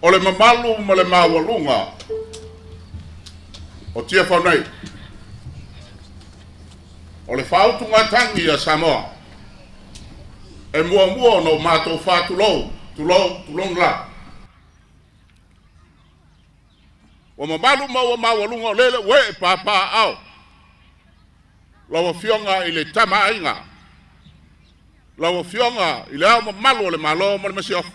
O le mamalu ma le mawalunga o tia whanei. O le whautunga tangi a Samoa. E mua no mātou whātulou, tulong la. O mamalu ma o mawalunga o lele we e pāpā au. Lawa fionga i le tama inga. Lawa fionga i le au mamalu o le malo ma le masiofu.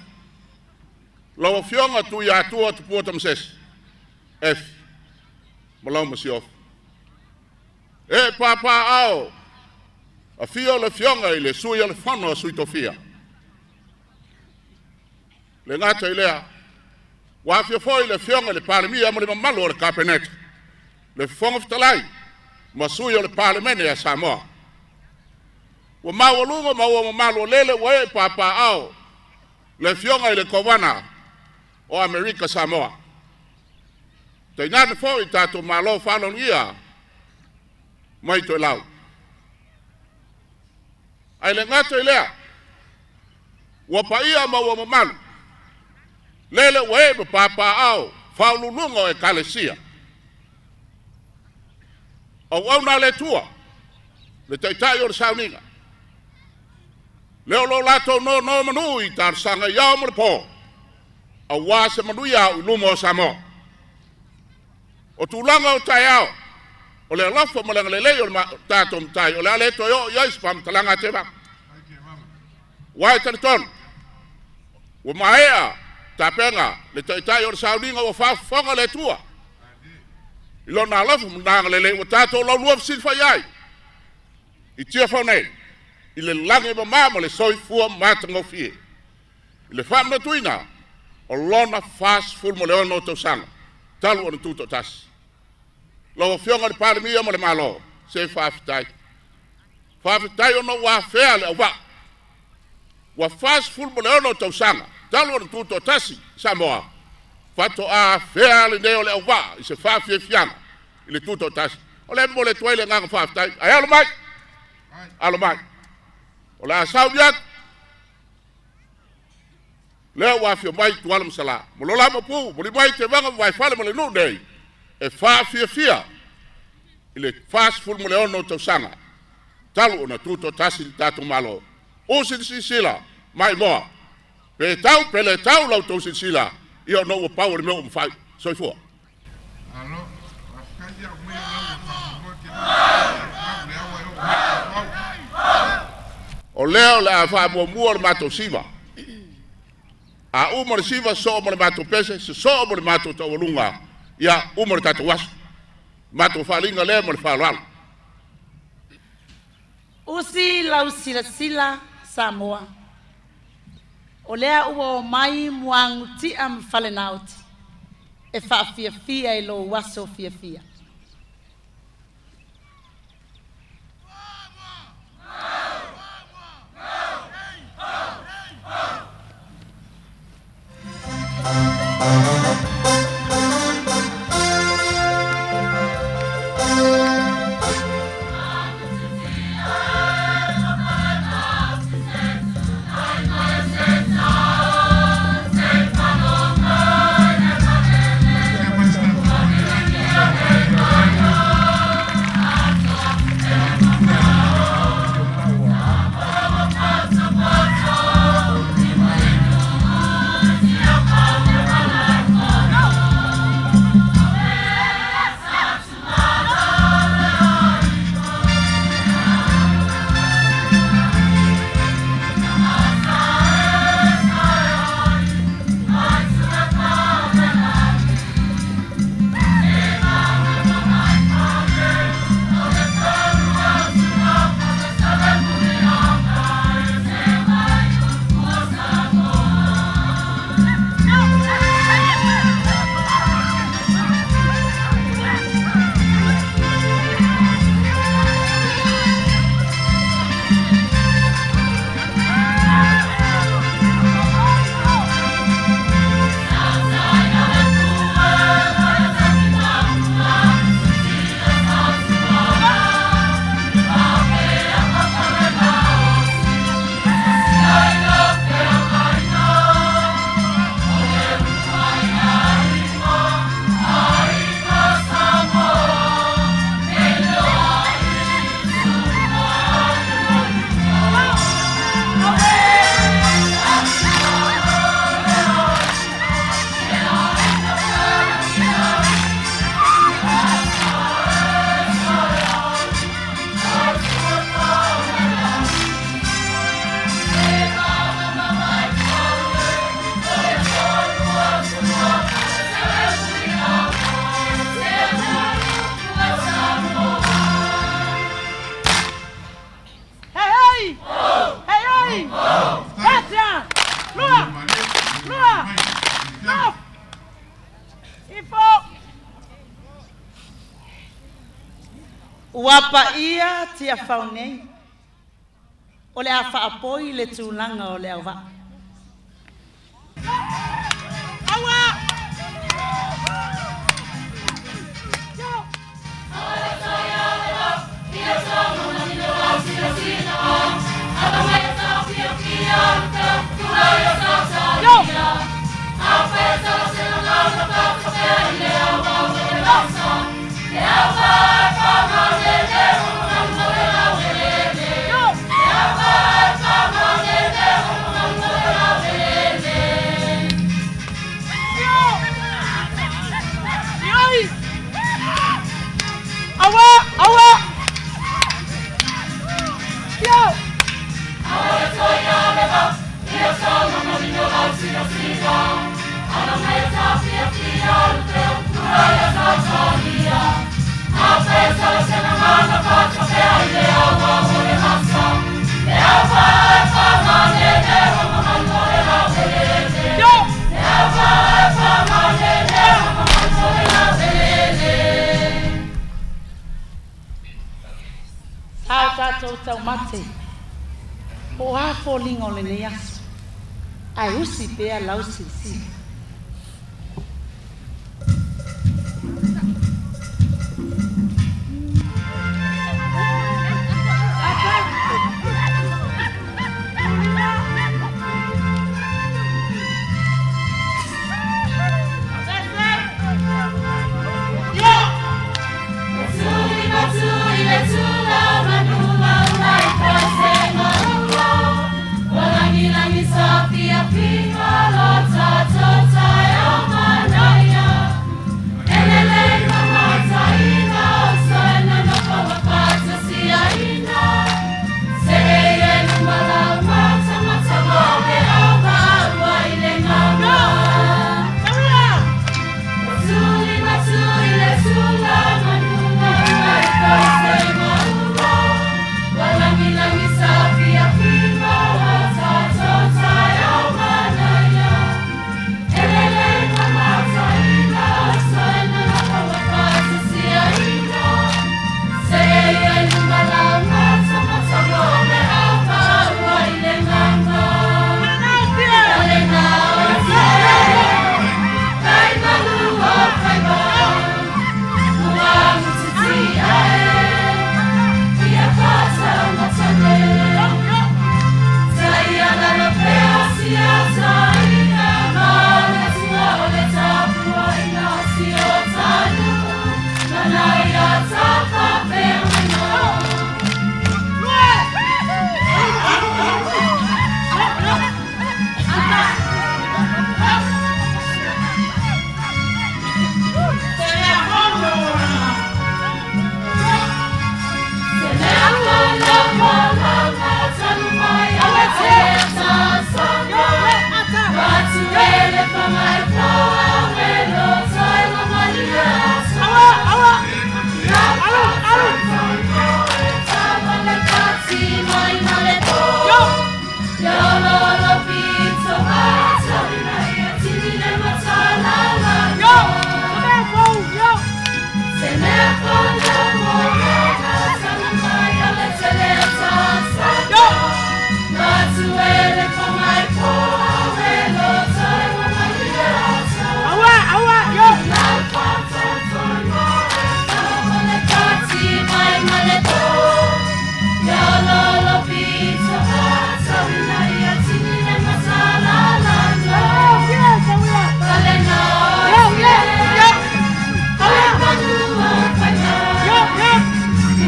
Lawa fionga tuiātua te puata msesi. F. Malau masiofu. E pāpā au. A fio le fionga i le sui le whano a sui tofia. Le ngata i lea. Wa fio foi le fionga le palemia mo le mamalu o le kapenet. Le fonga fitalai. Ma sui o le palemene a Samoa. Wa mawalunga ma ua mamalu lele wa e pāpā au. Le fionga i le kowana o Amerika Samoa. Te inane foi tato malo whanong ia. Mai to lau. Ai le ngata i lea. Wa pa ia ma ua mamalu. Lele wa e pāpā au. Whaululunga o e kalesia. Au na le tua. Le teitai o le sauninga. Leo lo lato no manui tar sanga iau mo le po. A wase manui au i luma o Samoa. O tūlanga o tai au. O le alafa malanga le lei o le tātou mtai. O le aleto yo iais pa mtalanga te wak. Wai tani tonu. O maea tapenga le taitai o le sauninga o whafonga le tua. I lona alafa mnanga le lei o tātou lau luaf silfa iai. I tia whanei. I le lange mamama le soifua matangofie. I le whamna tuina. O lona fast full mo le ono tausanga. Talu ona tuto tasi. Lawa fionga le palemia mo le malo. Se whaafitai. Whaafitai ono wa fea le awa. Wa fast full mo le ono tausanga. Talu ona tuto tasi. Samoa. Fato a fea le neo le awa. I se whaafie fianga. I le tuto tasi. O le mo le tuaile nganga whaafitai. Ai alo mai. Alo mai. O le asau biak. Leo wafio mai tuala msala. Molola mapu. Moli mai te wanga waifale mo le nu nei. E whaafia fia. I le fast full mo le ono tausanga. Talu ona tuto tasi li tato malo. Usin sisila. Mai moa. Pele tau lau tau sisila. Ia no wa pau le meo mwhai. Soifua. Alo. Wafikaji au mwia O leo le a wha mua le mato Siva. A uma le Siva so mo le mato pese, se so mo le mato tawalunga. Ia uma le tato wasu. Mato whalinga le mo le whaloalo. Usi lau sila Samoa. O lea ua o mai Muagututi'a ma Falenāoti. E whaafia e lo waso fia. Uapa ia tia faunei. O le a whaapoi le tūlanga o LEAUVA'A. Tātou tau mate, o a fōlinga o le nei aso, ai usi pēa lausi si.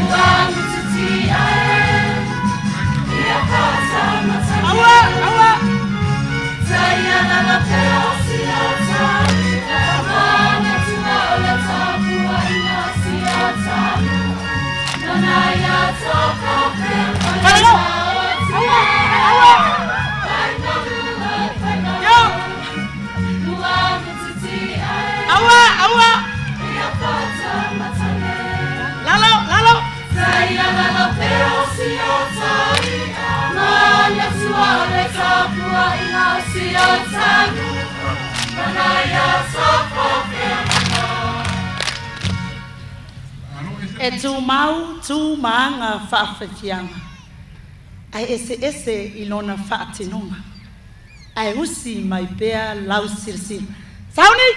Muagututi'a E tu mau tu maanga whaafefianga. Ai ese ilona whaatinunga. Ai usi mai bea lau sirsi. Sauni!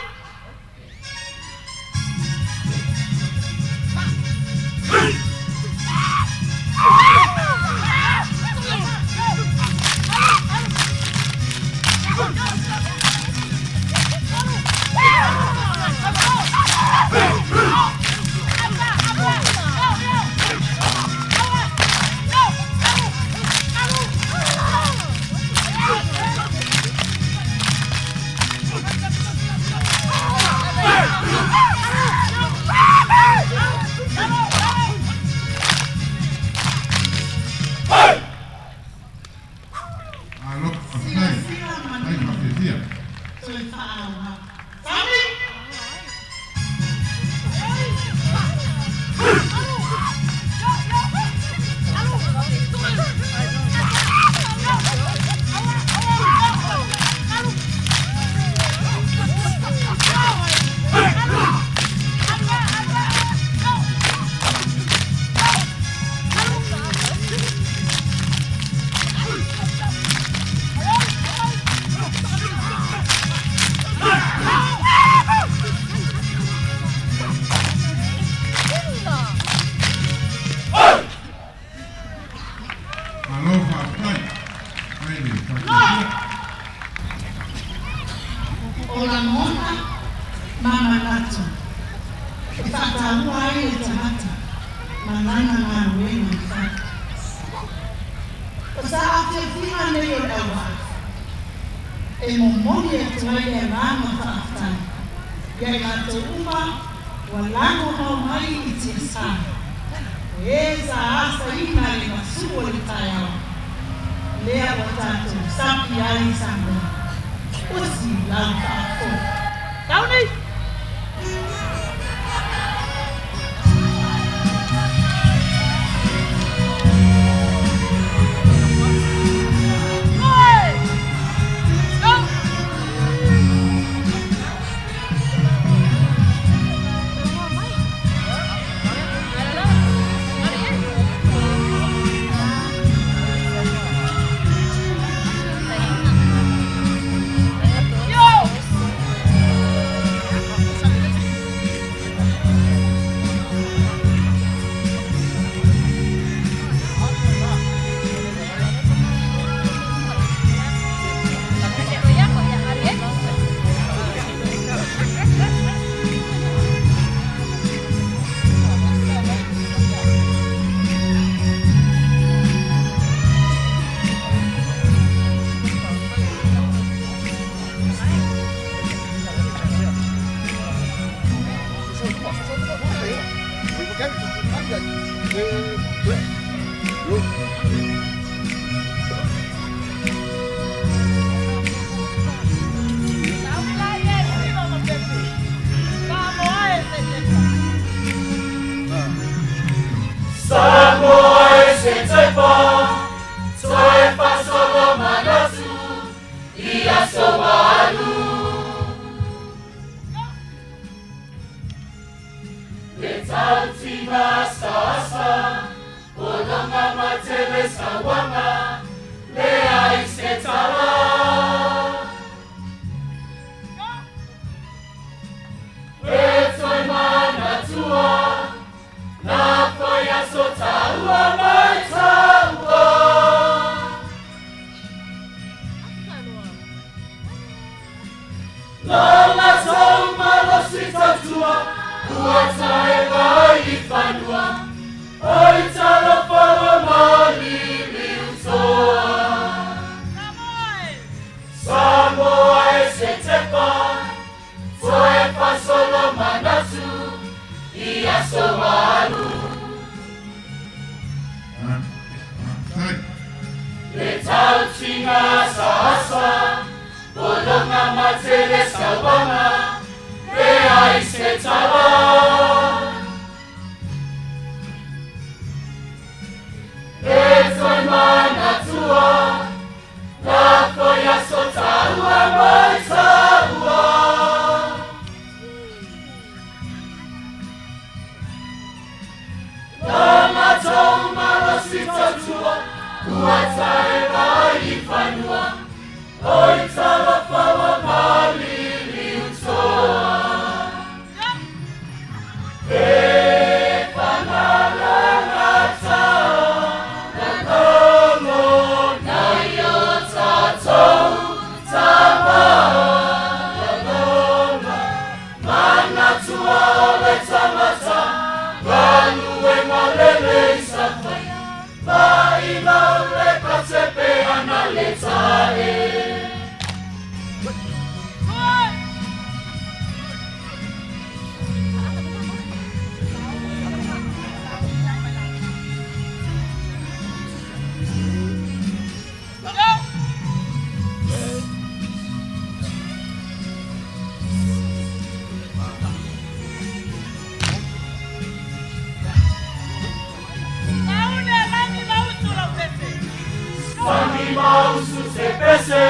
usu se pese,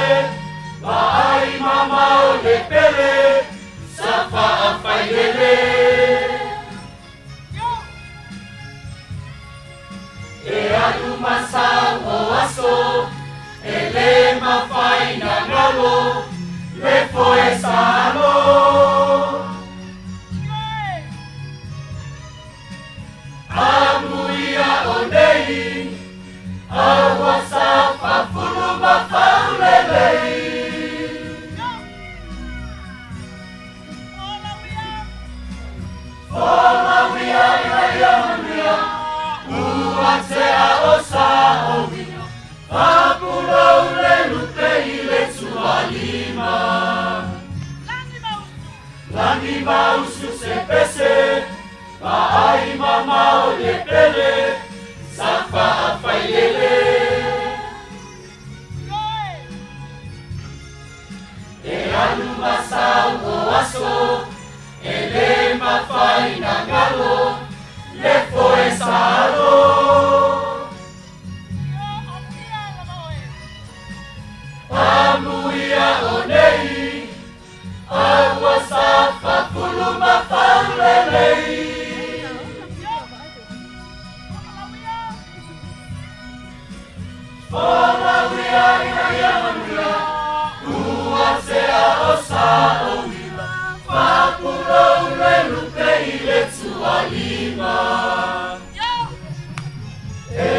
Ma'ai mamau le pele, Safa afailele. E anu masau o aso, ele mawhai na ngalo, le foe salo. Amuia o nei, awa safa fulu mawhau lelei. Ola wia ina ia manuia, ua te a o sa o wia, Papulou le lupe i le tua lima. Langi mausu se pese, Ma'ai mamau le pele, Safa afailele. E anu masau o aso, ele mawhai na ngalo, le foe salo. Amuia o nei, awa safa pulu mawhau lelei. Ola wia ina ia manuia, ua te a o sa o wila, Papulou le lupe i le tua lima. E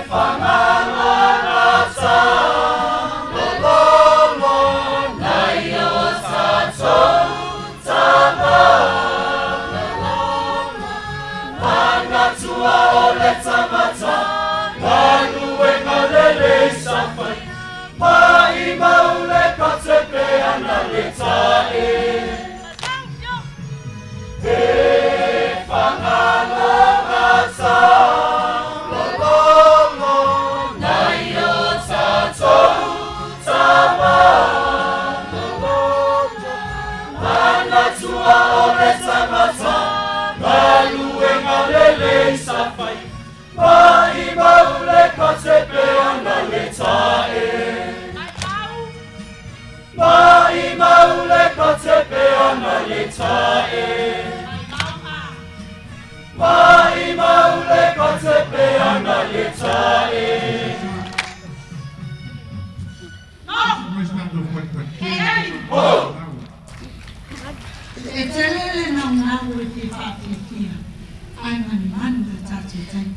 whangala ngata, lololo, nai o tātou tama. Mangatua o le tamata, Manuenga lele safai, Mai maule katepe ana le tae. E whangala ngata, lololo, nai o tātou tama. Mangatua o le tamata, Manuenga lele safai, Mai maule katepe ana le tae. Mai maule katepe ana le tae. Mai maule katepe ana le tae. Oh! E telele na ngau e te whaapiakia, ai mani manu le tātou tai,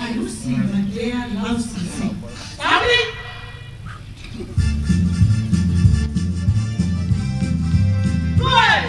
ai usi ma lea lausi se. Tabi! Good!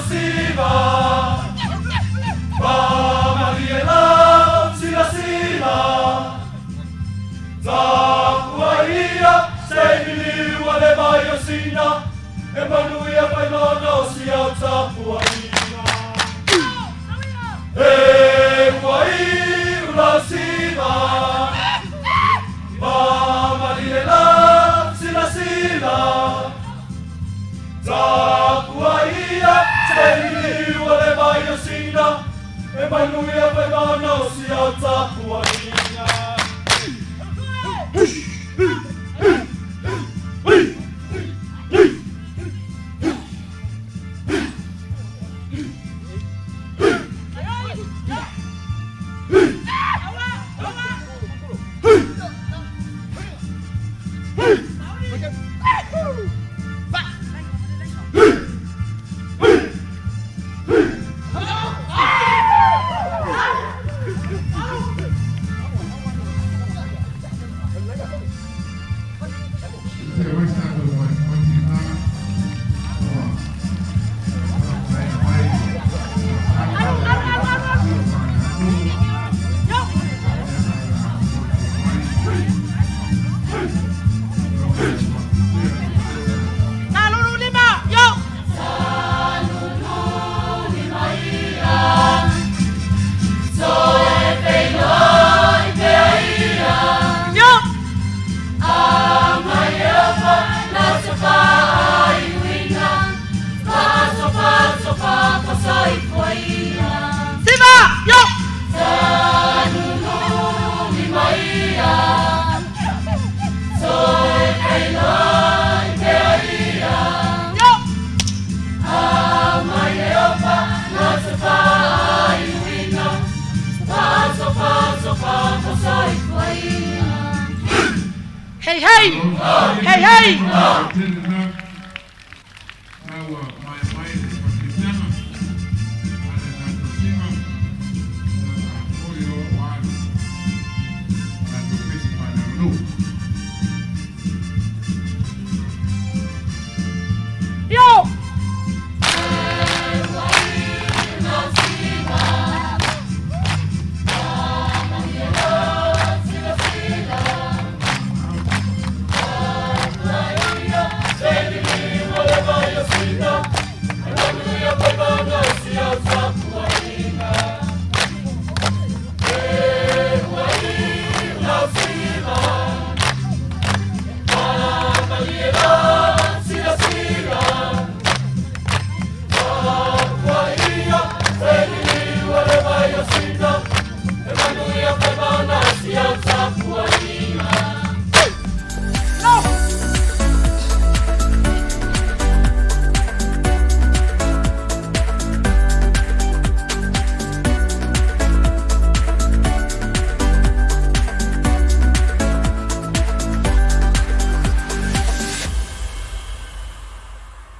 Siva, Pamariela, Sila, Tuiātaga, Seiliwa le mai o sina, e manuia pai nono si au Tuiātaga. E wai ula Siva, Pamariela, Sila, Tuiātaga, Seiliwa le mai o sina, e manuia pai nono si au Tuiātaga. Hey, hey! Hey, hey! No.